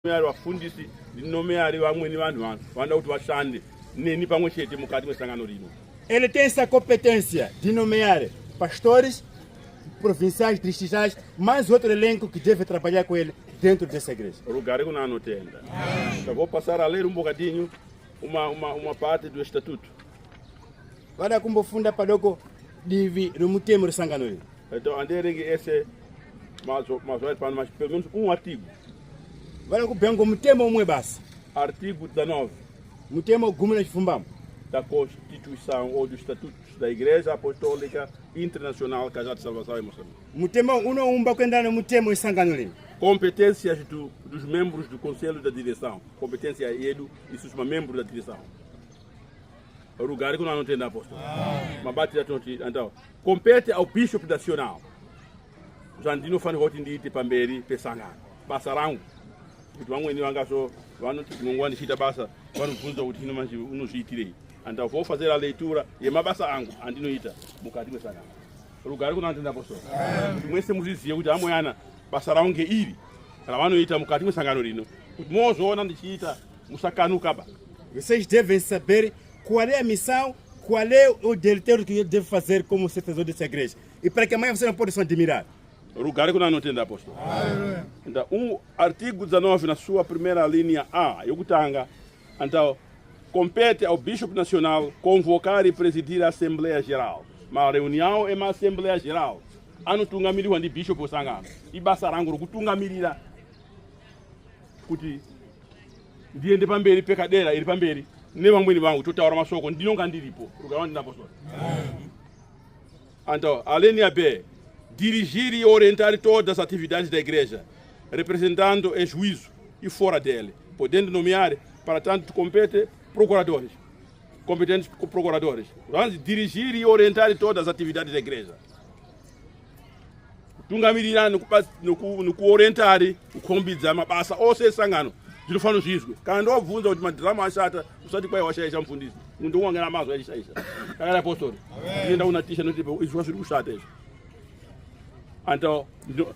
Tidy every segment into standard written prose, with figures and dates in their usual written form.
Vafundisi nomeari vamweni vanhu vanoda kuti vashande neni pamwe chete mukati mwesangano rino. Ele tem essa competência de nomear pastores provinciais, distritais, mais outro elenco que deve trabalhar com ele dentro dessa igreja. Rugare kuna anotenda. Vou passar a ler um bocadinho uma parte do estatuto. Vada kumbofunda padoko divi rumutemo risangano rino. Então anderengue esse mas pelo menos um artigo. Vada kubengo mutemo umwe basi. Artigo 19. Mutemo gumi na chifumbamo da Constituição ou dos Estatutos da Igreja Apostólica Internacional Cajado de Salvação em Moçambique. Mutemo unoumba kwenda no mutemo isangano rino. Competências dos membros do Conselho da Direção. Competência edu e os membros da direção. O lugar que nós não temos apóstolo. Mabate da tonti, então, compete ao Bishop Nacional. Jandino fani hoti nditi pamberi pesangano. Basa rangu. Kuti vamweni vangaso vanoti mungwani chita basa vanobvunza kuti hino manje unozviitirei. Então vou fazer a leitura e mabasa angu andinoita mukati mwesangano. Rugari kuna ntenda apostolo. Kuti mwese muziziye kuti amoyana basa rangu ngeiri kana vanoita mukati mwesangano rino. Kuti mozoona ndichiita musakanuka ba. Vocês devem saber qual é a missão, qual é o deletério que ele deve fazer como secretário dessa igreja. E para que amanhã você não pode só admirar. Rugari kuna ntenda apostolo. Então artigo 19 na sua primeira linha A, yokutanga. Então compete ao Bispo Nacional convocar e presidir a Assembleia Geral. Uma reunião é uma Assembleia Geral. Anotungamirwa ndi Bishop osangano. Ibasa rangu kutungamirira kuti ndiende pamberi pekadera iri pamberi ne vamweni vangu totaura masoko ndinonga ndiripo. Rugari ndi apostolo. Então, a linha B, dirigir e orientar todas as atividades da igreja, representando em juízo e fora dele, podendo nomear, para tanto compete procuradores, competentes procuradores. Vamos dirigir e orientar todas as atividades da igreja. Tungamirira no orientar, kukombidza mabasa ose esangano zvinofana zvinzwe. Kana ndobvunza kuti madhirama ashata usati kwai washaisha mufundisi. Mundu wangena mazwi aishaisha. Kana apostoli. Ndienda unatisha noti izvo zviri kushata izvo. Então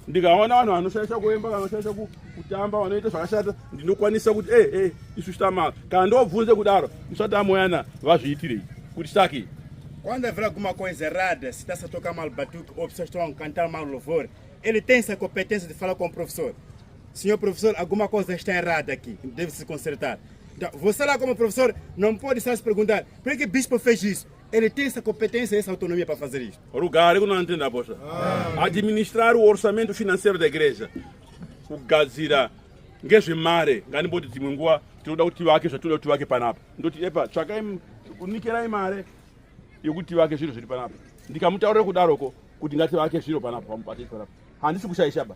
ndikaona vanhu vanoshaisha kuemba vanoshaisha kutamba vanoita zvakashata ndinokwanisa kuti isu está mal. Kana ndobvunze kudaro usati amoyana vazviitirei kuti staki. Quando haverá alguma coisa errada, se está a tocar mal batuque ou pessoas estão a cantar mal louvor, ele tem essa competência de falar com o professor. Senhor professor, alguma coisa está errada aqui, deve se consertar. Então, você lá como professor não pode só se perguntar por que o bispo fez isso. Ele tem essa competência e essa autonomia para fazer isso. O lugar que não entende a bolsa. Administrar o orçamento financeiro da igreja. O gazira, ngezvemare, ngani bodi timungwa, tinoda kuti vake zvatoda kuti vake panapa. Ndoti epa tsvakai unikirai mare yokuti vake zviro zviri panapa. Ndikamutaurira kudaroko kuti ngativake zviro panapa pamupatisi panapa. Handisi kushaisha ba.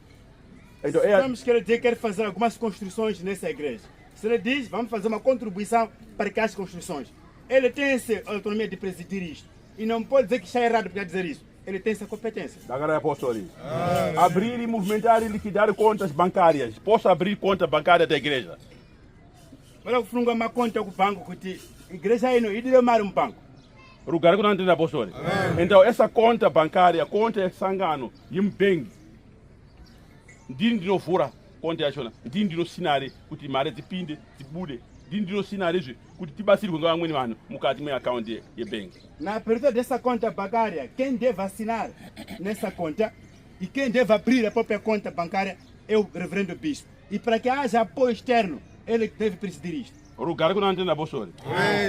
Então vamos querer fazer algumas construções nessa igreja. Se ele diz, vamos fazer uma contribuição para que as construções. Ele tem essa autonomia de presidir isto. E não pode dizer que está errado para dizer isso. Ele tem essa competência. Da apóstolo. Abrir e movimentar e liquidar contas bancárias. Posso abrir conta bancária da igreja? Olha, funga uma conta com o banco que a igreja aí não iria mais um banco. Lugar que não entende a apóstolo. Então essa conta bancária, conta é sangano, yimbeng. Ndino fura conta yachona. Ndino sinari kuti mare dzipinde, dzibude. Ndino sinari izvi kuti tibatsirwe ngavamweni vanhu mukati meaccount yebank. Na abertura dessa conta bancária, quem deve assinar nessa conta e quem deve abrir a própria conta bancária é o reverendo bispo. E para que haja apoio externo, ele deve presidir isto. O lugar que não entende a apóstolo.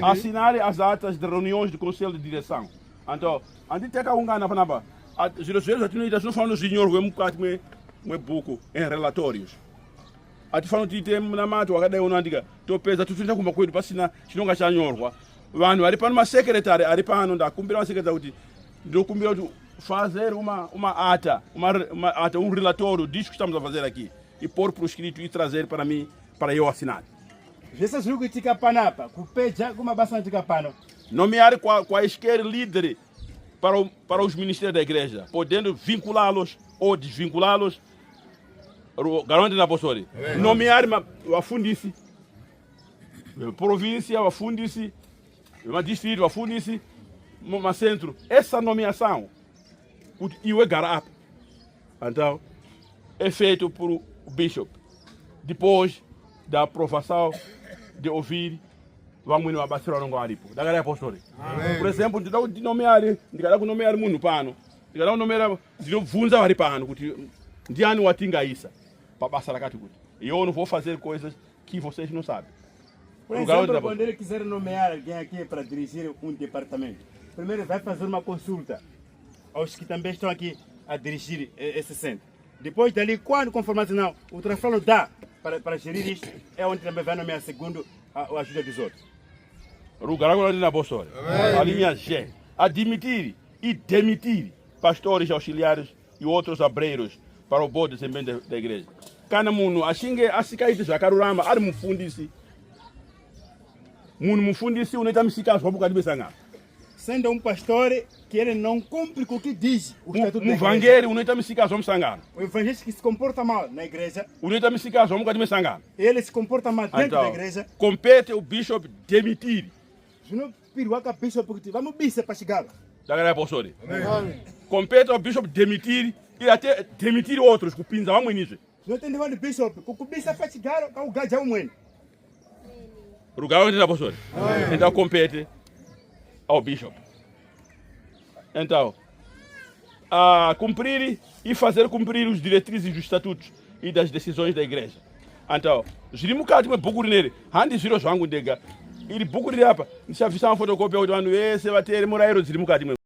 Assinar as atas de reuniões do conselho de direção. Então, antes de ungana panapa, as direções já não falam no senhor que mukati mwebuku em relatórios. Atifano tite mnamato wakadai unandika topeza tutunja kuma kwedu pasina chinonga chanyorwa. Vanhu vari pano masekretari ari pano ndakumbira masekretari kuti ndokumbira kuti fazer uma ata relatório disso que estamos a fazer aqui e pôr por escrito e trazer para mim para eu assinar. Essas rugas de capanapa, cupeja como bastante de capano. Nomear quaisquer líder para os ministérios da igreja, podendo vinculá-los ou desvinculá-los. Garante na apostoli. Nomear wafundisi, província wafundisi, distrito wafundisi, centro. Essa nomeação, iwe garap, então é feito por o bishop. Depois da aprovação de ouvir vamwe ni mabasiro anongo alipo dakale apostoli. Por exemplo, ndida kunomeare ndikada kunomeare munhu pano ndikada kunomera ndinobvunza vari pano kuti ndiani watingaisa pabasa rakati kuti iwo não vou fazer coisas que vocês não sabem. Por exemplo, quando ele quiser nomear alguém aqui para dirigir um departamento, primeiro vai fazer uma consulta aos que também estão aqui a dirigir esse centro. Depois dali, quando conformar não, o Trafano dá para gerir isto, é onde também vai nomear segundo a ajuda dos outros. Rugarago na apostoli. A linha G. Admitir e demitir pastores auxiliares e outros obreiros para o bom desempenho da igreja. Kana muno ashinge asikaiti zvakarurama ari mufundisi. Munhu mufundisi unoita misikazo mukati mesangano. Sendo um pastor que ele não cumpre com o que diz o estatuto da igreja. Muvangeri unoita misikazo musangano. O evangelista que se comporta mal na igreja. Unoita misikazo mukati mesangano. Ele se comporta mal dentro da igreja. Compete o bishop demitir. Não piruaca bishop porque vamos bispo para chegar. Daí apostoli. Compete o bishop demitir e até demitir outros kupinza vamwe nizo. Não tem nenhum bishop, o bispo para chegar ao gaja umweni. Rugarago na apostoli. Então compete ao bishop. Então, cumprir e fazer cumprir os diretrizes dos estatutos e das decisões da igreja. Então, zviri mukati mwebhuku neri handi zviro zvangu ndega iri bhuku riri apa ndichabvisa mafotokopia kuti vanhu vese vateere murayiro dziri mukati